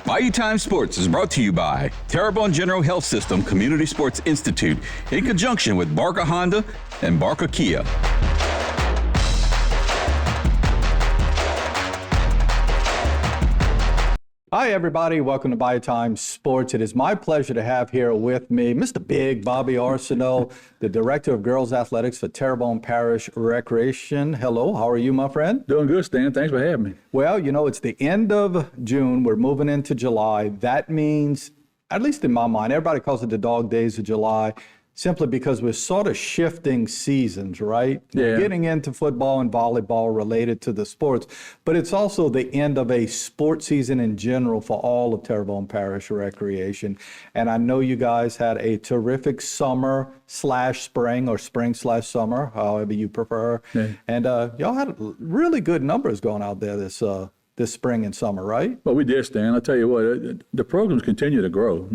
Bayou Time Sports is brought to you by Terrebonne General Health System Community Sports Institute in conjunction with Barker Honda and Barker Kia. Hi, everybody. Welcome to Bayou Time Sports. It is my pleasure to have here with me Mr. Big Bobby Arceneaux, the Director of Girls Athletics for Terrebonne Parish Recreation. Hello, how are you, my friend? Doing good, Stan. Thanks for having me. Well, you know, it's the end of June. We're moving into July. That means, at least in my mind, everybody calls it the dog days of July, simply because we're sort of shifting seasons, right? Yeah. We're getting into football and volleyball related to the sports, but it's also the end of a sports season in general for all of Terrebonne Parish Recreation. And I know you guys had a terrific summer/spring or spring/summer, however you prefer. Yeah. And y'all had really good numbers going out there this spring and summer, right? Well, we did, Stan. I'll tell you what, the programs continue to grow.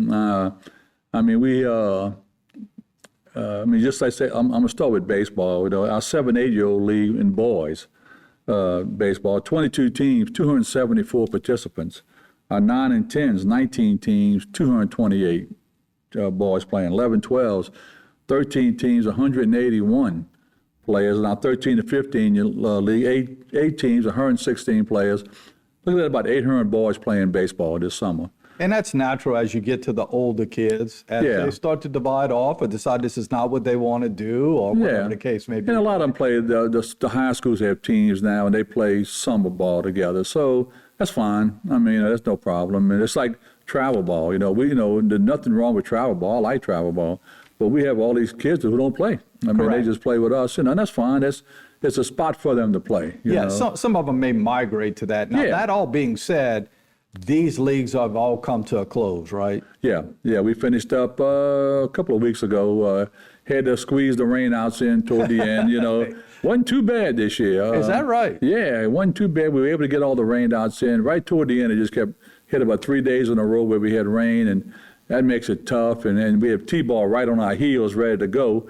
Just like I say, I'm going to start with baseball. You know, our 7-8-year-old league in boys baseball, 22 teams, 274 participants. Our 9 and 10s, 19 teams, 228 boys playing. 11-12s, 13 teams, 181 players. And our 13 to 15 league, eight teams, 116 players. Look at about 800 boys playing baseball this summer. And that's natural as you get to the older kids, as they start to divide off or decide this is not what they want to do, or whatever the case may be. And a lot of them play, the high schools have teams now, and they play summer ball together. So that's fine. I mean, that's no problem. And it's like travel ball. You know, there's nothing wrong with travel ball. I like travel ball. But we have all these kids who don't play. I mean, they just play with us, and that's fine. It's a spot for them to play. You know? Some of them may migrate to that. Now, that all being said, these leagues have all come to a close, right? Yeah. We finished up a couple of weeks ago. Had to squeeze the rainouts in toward the end, you know. Wasn't too bad this year. Is that right? Yeah, it wasn't too bad. We were able to get all the rainouts in. Right toward the end, it just kept hit about 3 days in a row where we had rain, and that makes it tough. And we have T-ball right on our heels ready to go.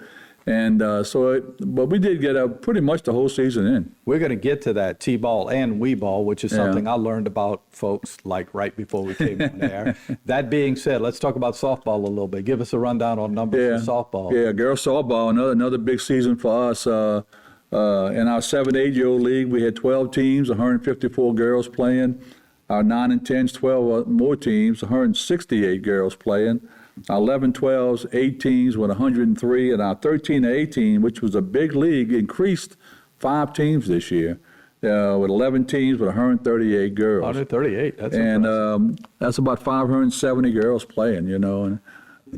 And but we did get pretty much the whole season in. We're going to get to that T-ball and Wii ball, which is something I learned about, folks, like right before we came on there. That being said, let's talk about softball a little bit. Give us a rundown on numbers for softball. Yeah, girls softball, another big season for us. In our 7-8-year-old league, we had 12 teams, 154 girls playing. Our 9 and 10s, 12 more teams, 168 girls playing. Our 11-12s, 8 teams with 103, and our 13 to 18, which was a big league, increased 5 teams this year, with 11 teams with 138 girls. 138, that's impressive. And that's about 570 girls playing, you know.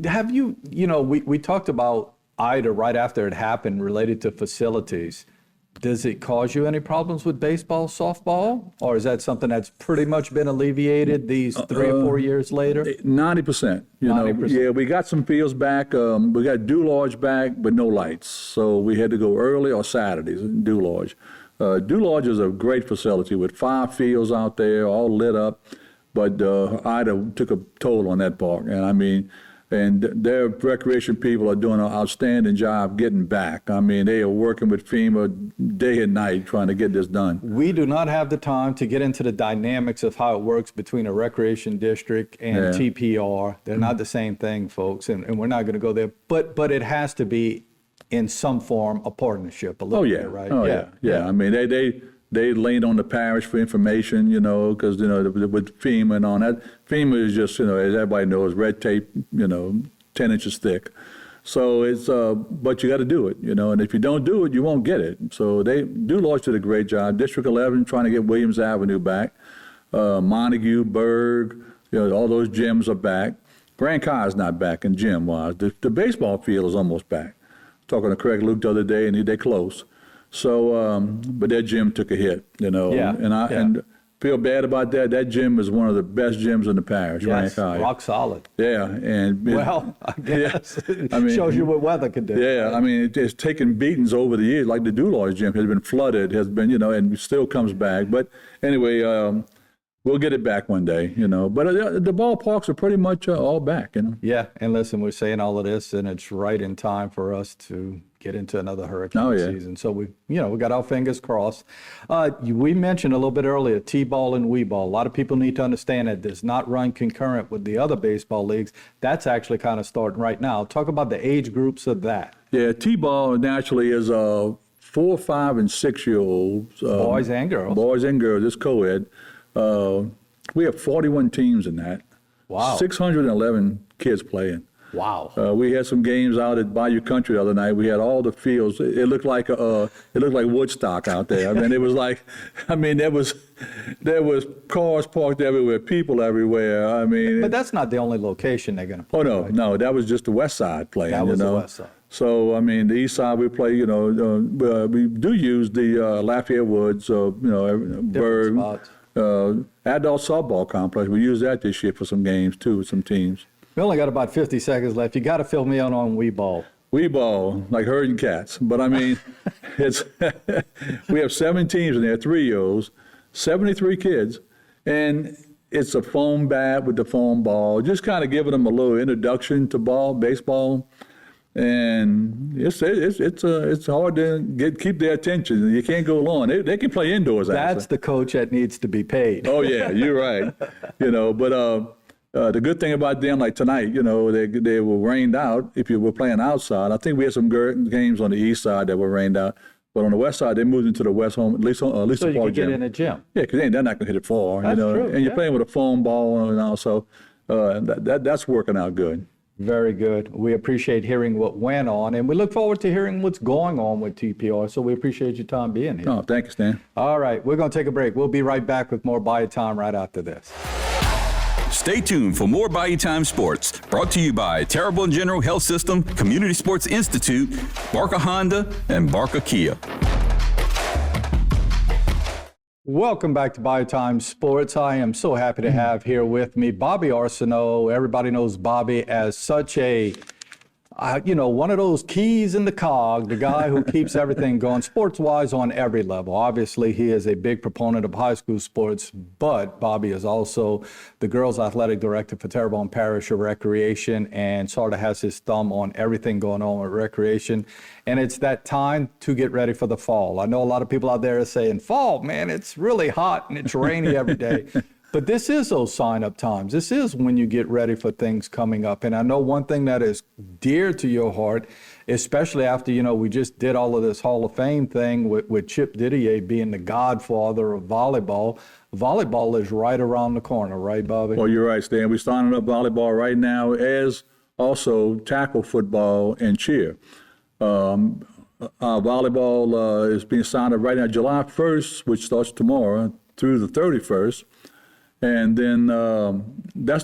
Have you know, we talked about Ida right after it happened related to facilities. Does it cause you any problems with baseball, softball, or is that something that's pretty much been alleviated these 3 or 4 years later? 90%. You know, yeah, we got some fields back. We got Dularge back, but no lights. So we had to go early or Saturdays in Dularge. Dularge is a great facility with 5 fields out there, all lit up. But Ida took a toll on that park, and I mean. And their recreation people are doing an outstanding job getting back. I mean, they are working with FEMA day and night trying to get this done. We do not have the time to get into the dynamics of how it works between a recreation district and TPR. They're not the same thing, folks, and we're not going to go there. But it has to be, in some form, a partnership a little bit, right? Oh, yeah. I mean, they leaned on the parish for information, you know, because, you know, with FEMA and all that. FEMA is just, you know, as everybody knows, red tape, you know, 10 inches thick. So it's, but you got to do it, you know, and if you don't do it, you won't get it. So Dularge did a great job. District 11 trying to get Williams Avenue back. Montague, Berg, you know, all those gyms are back. Grand Kai is not back in gym-wise. The baseball field is almost back. Talking to Craig Luke the other day, and they're close. So, but that gym took a hit, you know, and feel bad about that. That gym is one of the best gyms in the parish. Yes, rock solid. Yeah, and I guess it shows you what weather can do. Yeah, I mean, it's taken beatings over the years. Like the Dularge gym has been flooded, has been, you know, and still comes back. But anyway, we'll get it back one day, you know. But the ballparks are pretty much all back, you know. Yeah, and listen, we're saying all of this, and it's right in time for us to get into another hurricane Oh, yeah. season. So we got our fingers crossed. We mentioned a little bit earlier, T-ball and Wii-ball. A lot of people need to understand that does not run concurrent with the other baseball leagues. That's actually kind of starting right now. Talk about the age groups of that. Yeah, T-ball naturally is 4, 5, and 6-year-olds. Boys and girls. Boys and girls. It's co-ed. We have 41 teams in that. Wow. 611 kids playing. Wow. We had some games out at Bayou Country the other night. We had all the fields. It looked like Woodstock out there. I mean, it was like, there was cars parked everywhere, people everywhere. I mean, But that's not the only location they're going to play. oh no, right? no, that was just the West Side playing. That was the West Side. So I mean, the East Side we play. We do use the Lafayette Woods, Berg, spots. adult softball complex. We use that this year for some games too, with some teams. We only got about 50 seconds left. You got to fill me out on Wii-ball. We ball like herding cats, but I mean, it's we have 7 teams in there, 3-year-olds, 73 kids, and it's a foam bat with the foam ball, just kind of giving them a little introduction to baseball, and it's hard to keep their attention. You can't go long. They can play indoors. That's actually. the coach that needs to be paid. Oh yeah, you're right. But. The good thing about them, like tonight, they were rained out if you were playing outside. I think we had some games on the east side that were rained out. But on the west side, they moved into the west home, at least So the you park can get gym. in a gym. Yeah, because they're not going to hit it far. That's true, And you're yeah. playing with a foam ball and all, so that's working out good. Very good. We appreciate hearing what went on, and we look forward to hearing what's going on with TPR. So we appreciate your time being here. Oh, thank you, Stan. All right, we're going to take a break. We'll be right back with more Bayou Time right after this. Stay tuned for more Bayou Time Sports, brought to you by Terrebonne General Health System, Community Sports Institute, Barker Honda, and Barker Kia. Welcome back to Bayou Time Sports. I am so happy to have here with me Bobby Arceneaux. Everybody knows Bobby as such a, one of those keys in the cog, the guy who keeps everything going sports-wise on every level. Obviously, he is a big proponent of high school sports, but Bobby is also the girls' athletic director for Terrebonne Parish Recreation and sort of has his thumb on everything going on with recreation. And it's that time to get ready for the fall. I know a lot of people out there are saying, fall, man, it's really hot and it's rainy every day. But this is those sign-up times. This is when you get ready for things coming up. And I know one thing that is dear to your heart, especially after, we just did all of this Hall of Fame thing with Chip Didier being the godfather of volleyball. Volleyball is right around the corner, right, Bobby? Well, you're right, Stan. We're starting up volleyball right now, as also tackle football and cheer. Volleyball is being signed up right now, July 1st, which starts tomorrow, through the 31st. And then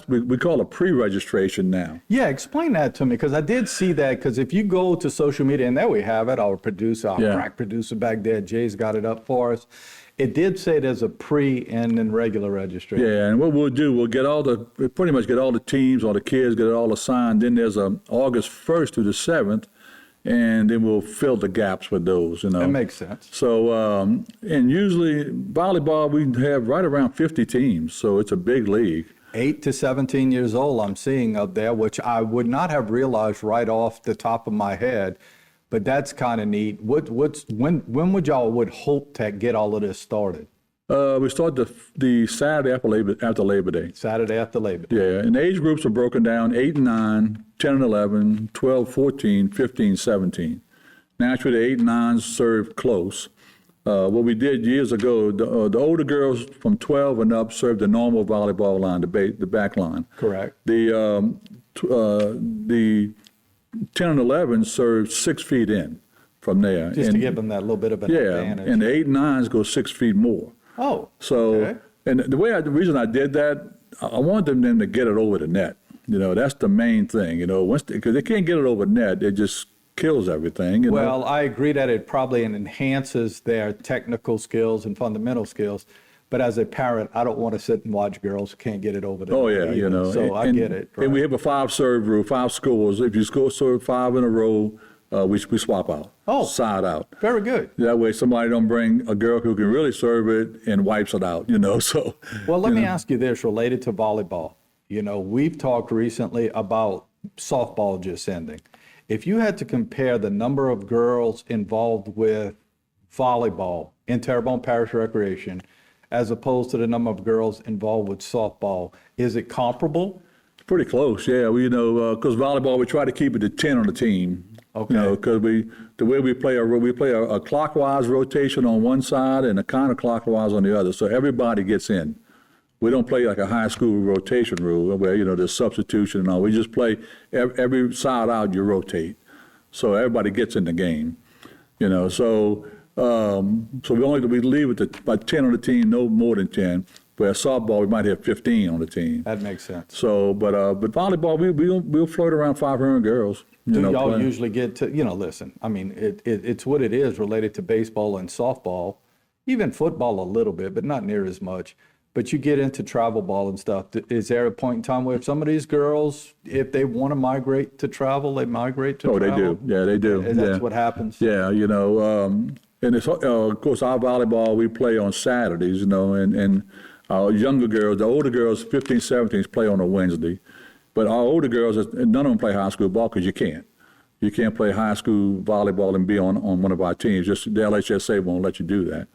we call it pre-registration now. Yeah, explain that to me, because I did see that, because if you go to social media, and there we have it, our crack producer back there, Jay's got it up for us. It did say there's a pre and then regular registration. Yeah, and what we'll do, we'll pretty much get all the teams, all the kids, get it all assigned. Then there's August 1st to the 7th, and then we'll fill the gaps with those, That makes sense. So, and usually volleyball, we have right around 50 teams, so it's a big league. 8 to 17 years old I'm seeing up there, which I would not have realized right off the top of my head, but that's kind of neat. When would y'all hope to get all of this started? We start the Saturday after Labor Day. Saturday after Labor Day. Yeah, and the age groups are broken down 8 and 9, 10 and 11, 12, 14, 15, 17. Naturally, the 8 and 9s serve close. What we did years ago, the older girls from 12 and up served the normal volleyball line, the back line. Correct. The 10 and 11 served 6 feet in from there. Just to give them that little bit of an advantage. And the 8 and 9s go 6 feet more. Oh, So, okay. and the reason I did that, I wanted them to get it over the net. That's the main thing, because they can't get it over the net, it just kills everything. Well, I agree that it probably enhances their technical skills and fundamental skills. But as a parent, I don't want to sit and watch girls who can't get it over the Oh, net yeah, either. So I get it. And we have a 5-serve rule, 5 scores. If you serve 5 in a row, we swap out. Oh. Side out. Very good. That way somebody don't bring a girl who can really serve it and wipes it out, so. Well, let me ask you this related to volleyball. We've talked recently about softball just ending. If you had to compare the number of girls involved with volleyball in Terrebonne Parish Recreation as opposed to the number of girls involved with softball, is it comparable? Pretty close, yeah. Because volleyball, we try to keep it to 10 on the team. Okay. Because the way we play a clockwise rotation on one side and a counterclockwise on the other, so everybody gets in. We don't play like a high school rotation rule where, there's substitution and all. We just play every side out, you rotate. So everybody gets in the game, So we leave it to about 10 on the team, no more than 10. Where softball, we might have 15 on the team. That makes sense. So, but volleyball, we'll float around 500 girls. Do y'all usually get to, listen, I mean, it's what it is related to baseball and softball, even football a little bit, but not near as much. But you get into travel ball and stuff. Is there a point in time where some of these girls, if they want to migrate to travel, they migrate to travel? Oh, they do. Yeah, they do. And that's what happens? Yeah, and it's, of course, our volleyball, we play on Saturdays, and our younger girls, the older girls, 15, 17s, play on a Wednesday. But our older girls, none of them play high school ball because you can't. You can't play high school volleyball and be on one of our teams. Just the LHSA won't let you do that.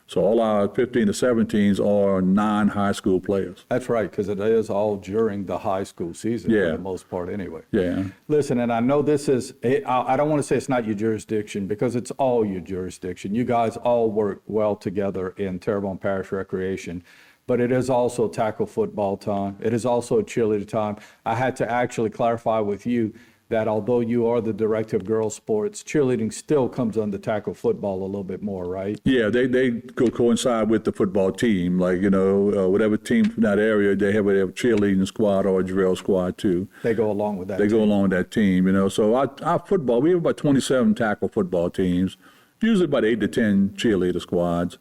So all our 15 to 17s are non-high school players. That's right, because it is all during the high school season for the most part anyway. Yeah. Listen, and I know this is, I don't want to say it's not your jurisdiction because it's all your jurisdiction. You guys all work well together in Terrebonne Parish Recreation, but it is also tackle football time. It is also cheerleader time. I had to actually clarify with you that although you are the director of girls sports, cheerleading still comes under tackle football a little bit more, right? Yeah, they coincide with the football team. Like, whatever team from that area, they have a cheerleading squad or a drill squad too. They go along with that They go along with that team, So our football, we have about 27 tackle football teams, usually about 8 to 10 cheerleader squads.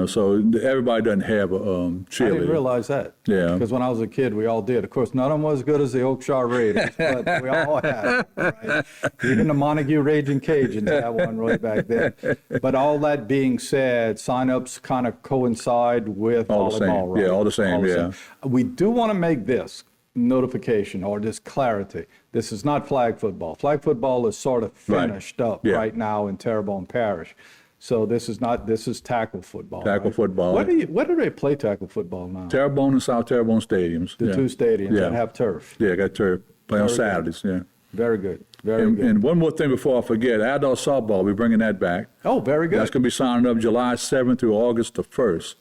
So everybody doesn't have a cheerleader. I didn't realize that. Yeah. Because when I was a kid, we all did. Of course, none of them was as good as the Oakshire Raiders, but we all had it, right? Even the Montague Raging Cajuns had one right back then. But all that being said, signups kind of coincide with all the volleyball, same. right? Yeah, all the same, yeah. We do want to make this notification or this clarity. This is not flag football. Flag football is sort of finished up right now in Terrebonne Parish. So this is tackle football. Tackle football. Where do they play tackle football now? Terrebonne and South Terrebonne stadiums. The two stadiums that have turf. Yeah, got turf. Play on Saturdays, yeah. Very good. Very good. And one more thing before I forget, adult softball, we're bringing that back. Oh, very good. That's going to be signing up July 7th through August the 1st.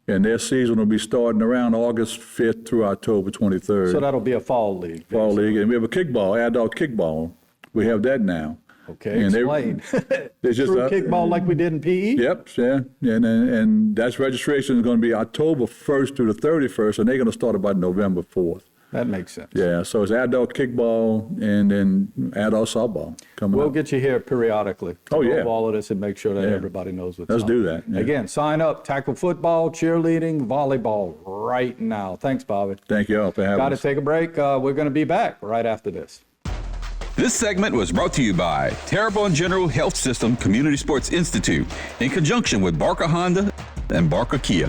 And their season will be starting around August 5th through October 23rd. So that'll be a fall league. Fall league. And we have a kickball, adult kickball. We have that now. Okay, and explain. It's just True kickball like we did in PE? Yep, yeah. And that's registration is going to be October 1st through the 31st, and they're going to start about November 4th. That makes sense. Yeah, so it's adult kickball and then adult softball coming We'll up. get you here periodically. Oh, yeah. Go all of this and make sure that everybody knows what's Let's up. do that. Yeah. Again, sign up, tackle football, cheerleading, volleyball right now. Thanks, Bobby. Thank you all for having Got to us. take a break. We're going to be back right after this. This segment was brought to you by Terrebonne General Health System Community Sports Institute in conjunction with Barker Honda and Barker Kia.